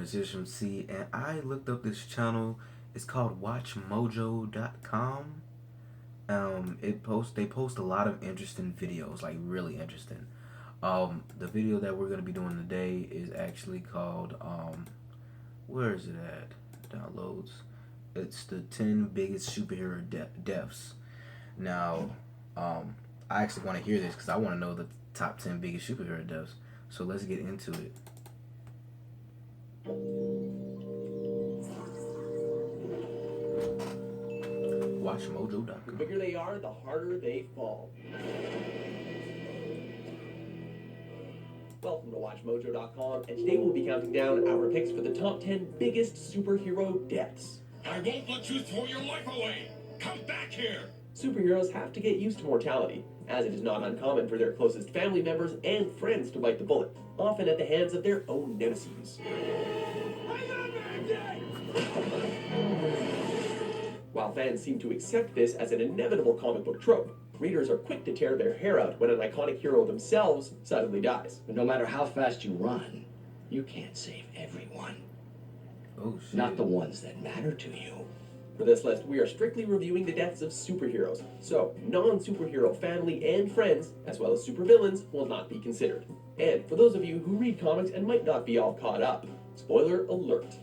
This is from C, and I looked up this channel. It's called WatchMojo.com. They post a lot of interesting videos, like really interesting. The video that we're gonna be doing today is actually called where is it at? Downloads. It's the 10 biggest superhero deaths. Now, I actually want to hear this because I want to know the top 10 biggest superhero deaths. So let's get into it. WatchMojo.com. The bigger they are, the harder they fall. Welcome to WatchMojo.com, and today we'll be counting down our picks for the top 10 biggest superhero deaths. I won't let you throw your life away! Come back here! Superheroes have to get used to mortality, as it is not uncommon for their closest family members and friends to bite the bullet, often at the hands of their own nemesis. While fans seem to accept this as an inevitable comic book trope, readers are quick to tear their hair out when an iconic hero themselves suddenly dies. But no matter how fast you run, you can't save everyone. Oh shit. Not the ones that matter to you. For this list, we are strictly reviewing the deaths of superheroes, so non-superhero family and friends, as well as supervillains, will not be considered. And for those of you who read comics and might not be all caught up, spoiler alert.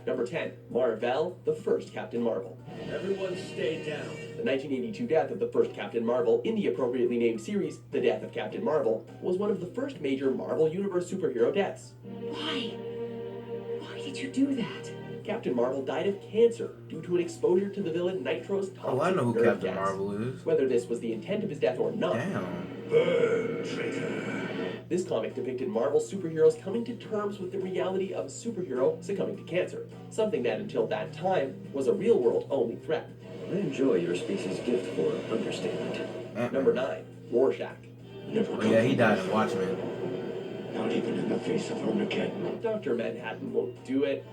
Number 10, Marvel, the first Captain Marvel. Everyone stay down. The 1982 death of the first Captain Marvel in the appropriately named series, The Death of Captain Marvel, was one of the first major Marvel Universe superhero deaths. Why? Why did you do that? Captain Marvel died of cancer due to an exposure to the villain Nitro's toxic Oh, I know who nerve Captain gas. Marvel is. Whether this was the intent of his death or not, Damn. Burn, traitor. this comic depicted Marvel superheroes coming to terms with the reality of a superhero succumbing to cancer, something that until that time was a real-world only threat. I enjoy your species' gift for understatement. Ant-Man. Number 9, Rorschach. Never Oh yeah, he died in Watchmen. Not even in the face of Armageddon. Dr. Manhattan won't do it.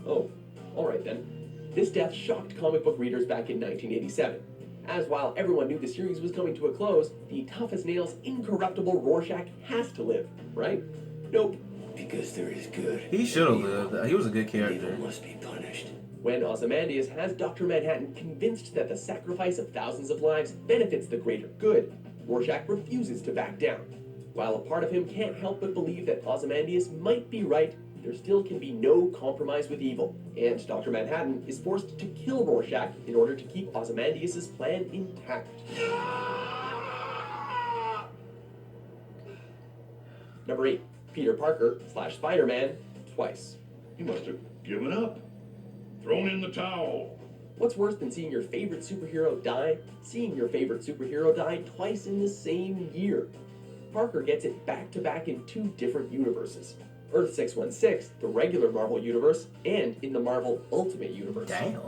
Oh, alright then. This death shocked comic book readers back in 1987. As while everyone knew the series was coming to a close, the tough-as-nails incorruptible Rorschach has to live, right? Nope. Because there is good. He should have lived. He was a good character. Evil must be punished. When Ozymandias has Dr. Manhattan convinced that the sacrifice of thousands of lives benefits the greater good, Rorschach refuses to back down. While a part of him can't help but believe that Ozymandias might be right, there still can be no compromise with evil, and Dr. Manhattan is forced to kill Rorschach in order to keep Ozymandias' plan intact. Number 8, Peter Parker / Spider-Man, twice. You must have given up. Thrown in the towel. What's worse than seeing your favorite superhero die? Seeing your favorite superhero die twice in the same year. Parker gets it back-to-back in 2 different universes. Earth 616, the regular Marvel Universe, and in the Marvel Ultimate Universe. Damn.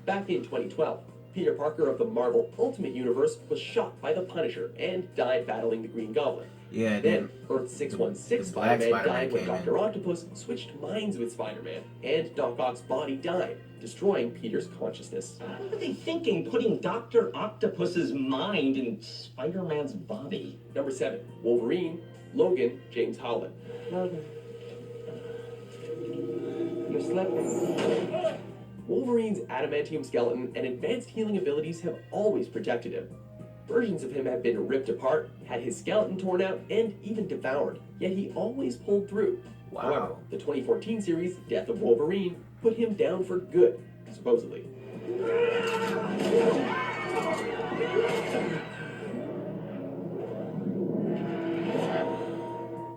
Back in 2012, Peter Parker of the Marvel Ultimate Universe was shot by the Punisher and died battling the Green Goblin. Yeah, Then, Earth 616 the Black Spider-Man Spider-Man died when came in. Dr. Octopus switched minds with Spider-Man, and Doc Ock's body died, destroying Peter's consciousness. What were they thinking, putting Dr. Octopus's mind in Spider-Man's body? Number 7, Wolverine, Logan, James Holland. Logan. You're slipping. Wolverine's adamantium skeleton and advanced healing abilities have always protected him. Versions of him have been ripped apart, had his skeleton torn out, and even devoured, yet he always pulled through. Wow. However, the 2014 series, Death of Wolverine, put him down for good, supposedly.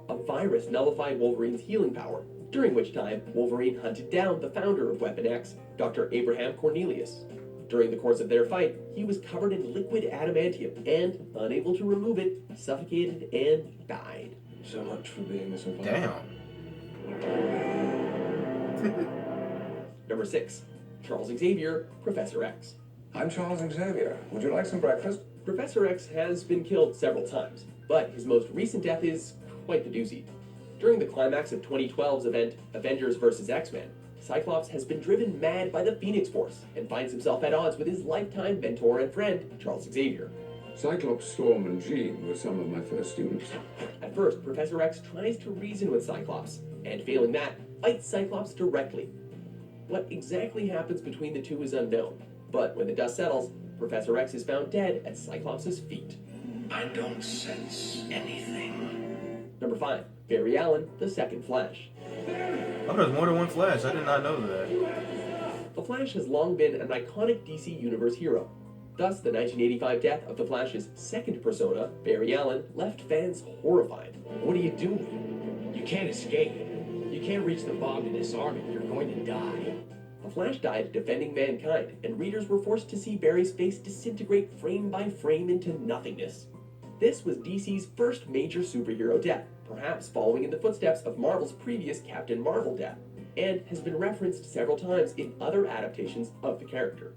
A virus nullified Wolverine's healing power, during which time Wolverine hunted down the founder of Weapon X, Dr. Abraham Cornelius. During the course of their fight, he was covered in liquid adamantium and, unable to remove it, suffocated and died. So much for being a survivor. Damn. Number 6, Charles Xavier, Professor X. I'm Charles Xavier. Would you like some breakfast? Professor X has been killed several times, but his most recent death is quite the doozy. During the climax of 2012's event, Avengers vs. X-Men, Cyclops has been driven mad by the Phoenix Force and finds himself at odds with his lifetime mentor and friend, Charles Xavier. Cyclops, Storm, and Jean were some of my first students. At first, Professor X tries to reason with Cyclops, and failing that, fights Cyclops directly. What exactly happens between the two is unknown, but when the dust settles, Professor X is found dead at Cyclops' feet. I don't sense anything. Number 5, Barry Allen, the second Flash. Oh, there's more than one Flash. I did not know that. The Flash has long been an iconic DC Universe hero. Thus, the 1985 death of the Flash's second persona, Barry Allen, left fans horrified. What are you doing? You can't escape. You can't reach the bomb to disarm it. You're going to die. The Flash died defending mankind, and readers were forced to see Barry's face disintegrate frame by frame into nothingness. This was DC's first major superhero death, perhaps following in the footsteps of Marvel's previous Captain Marvel death, and has been referenced several times in other adaptations of the character.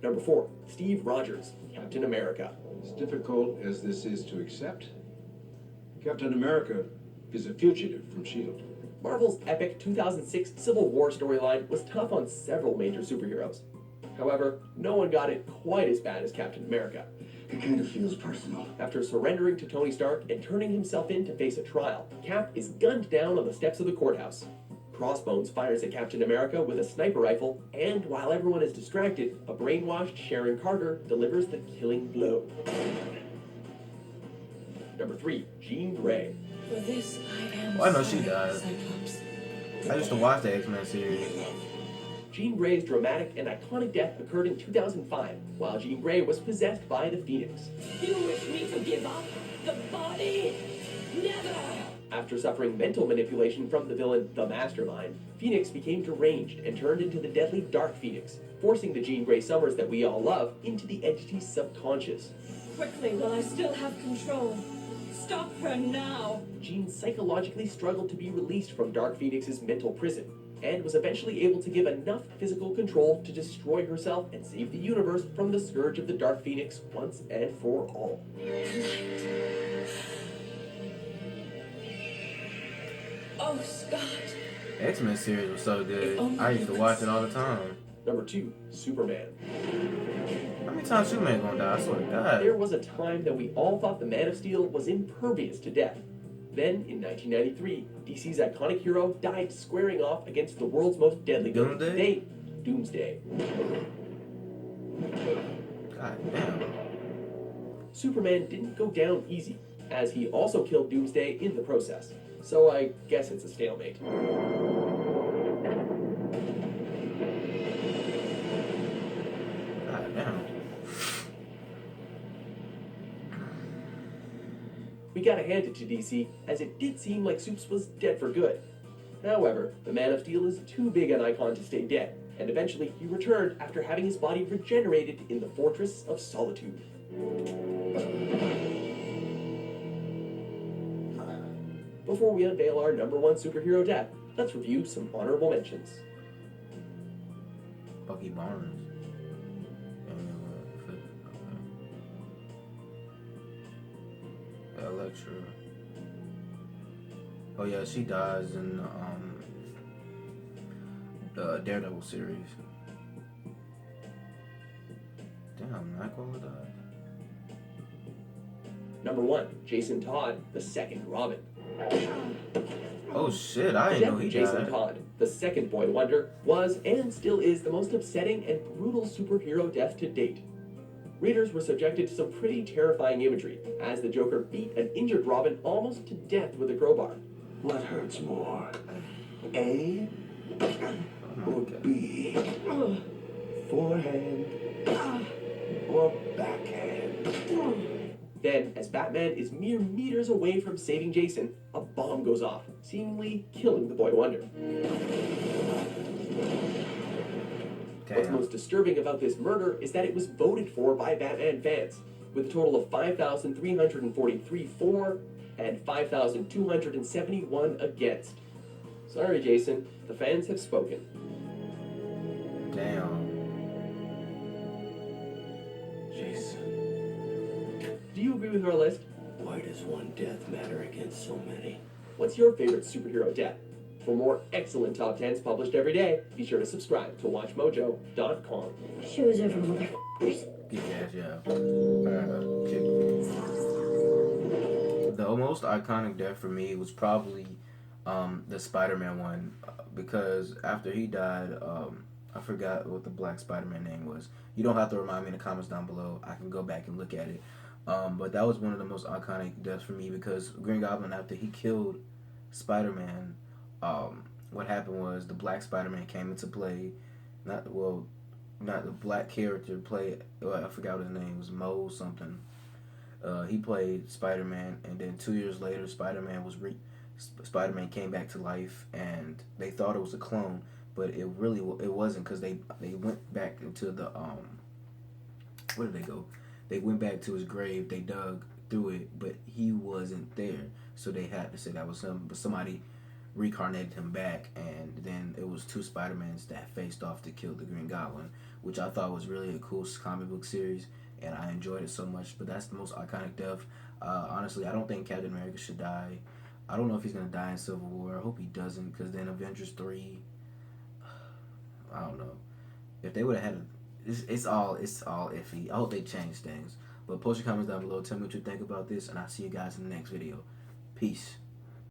Number 4, Steve Rogers, Captain America. As difficult as this is to accept, Captain America is a fugitive from S.H.I.E.L.D. Marvel's epic 2006 Civil War storyline was tough on several major superheroes. However, no one got it quite as bad as Captain America. It kind of feels personal. After surrendering to Tony Stark and turning himself in to face a trial, Cap is gunned down on the steps of the courthouse. Crossbones fires at Captain America with a sniper rifle, and while everyone is distracted, a brainwashed Sharon Carter delivers the killing blow. Number 3, Jean Grey. For this I am Well, I know she sorry, died. Cyclops. I used to watch the X-Men series. Jean Grey's dramatic and iconic death occurred in 2005, while Jean Grey was possessed by the Phoenix. You wish me to give up the body? Never! After suffering mental manipulation from the villain, the Mastermind, Phoenix became deranged and turned into the deadly Dark Phoenix, forcing the Jean Grey Summers that we all love into the entity's subconscious. Quickly, while I still have control. Stop her now! Jean psychologically struggled to be released from Dark Phoenix's mental prison, and was eventually able to give enough physical control to destroy herself and save the universe from the scourge of the Dark Phoenix once and for all. Oh, Scott! X-Men series was so good. I used to watch it all the time. Number 2, Superman. How many times Superman gonna die? I swear to God. There was a time that we all thought the Man of Steel was impervious to death. Then, in 1993, DC's iconic hero died squaring off against the world's most deadly villain to Doomsday? date, Doomsday. God damn. Superman didn't go down easy, as he also killed Doomsday in the process. So I guess it's a stalemate. God damn. We gotta hand it to DC, as it did seem like Supes was dead for good. However, the Man of Steel is too big an icon to stay dead, and eventually he returned after having his body regenerated in the Fortress of Solitude. Before we unveil our number 1 superhero death, let's review some honorable mentions. Bucky Barnes. Electra. Oh yeah, she dies in the Daredevil series. Damn, Nightcrawler died. Number 1, Jason Todd, the second Robin. Oh shit, I The didn't death know of he Jason died. Todd, the second Boy Wonder, was and still is the most upsetting and brutal superhero death to date. Readers were subjected to some pretty terrifying imagery, as the Joker beat an injured Robin almost to death with a crowbar. What hurts more? A Oh or my God. B? Forehand or backhand? Then, as Batman is mere meters away from saving Jason, a bomb goes off, seemingly killing the Boy Wonder. What's Damn. most disturbing about this murder is that it was voted for by Batman fans, with a total of 5,343 for and 5,271 against. Sorry, Jason, the fans have spoken. Damn. Jason, Do you agree with our list? why does one death matter against so many? What's your favorite superhero death? For more excellent top 10s published every day, be sure to subscribe to WatchMojo.com. She was every mother Kick ass, yeah. The most iconic death for me was probably the Spider-Man one because after he died, I forgot what the Black Spider-Man name was. You don't have to remind me in the comments down below. I can go back and look at it. But that was one of the most iconic deaths for me because Green Goblin, after he killed Spider-Man, what happened was the Black Spider-Man came into play. Not the black character played. Well, I forgot what his name was. Mo something. He played Spider-Man, and then 2 years later, Spider-Man came back to life, and they thought it was a clone, but it wasn't because they went back into the where did they go? They went back to his grave. They dug through it, but he wasn't there, so they had to say that was him. But somebody reincarnated him back, and then it was two Spider-Mans that faced off to kill the Green Goblin, which I thought was really a cool comic book series, and I enjoyed it so much. But that's the most iconic death. Honestly, I don't think Captain America should die. I don't know if he's gonna die in Civil War. I hope he doesn't, because then Avengers 3, I don't know. If they would have had it's all iffy. I hope they change things. But post your comments down below. Tell me what you think about this, and I'll see you guys in the next video. Peace.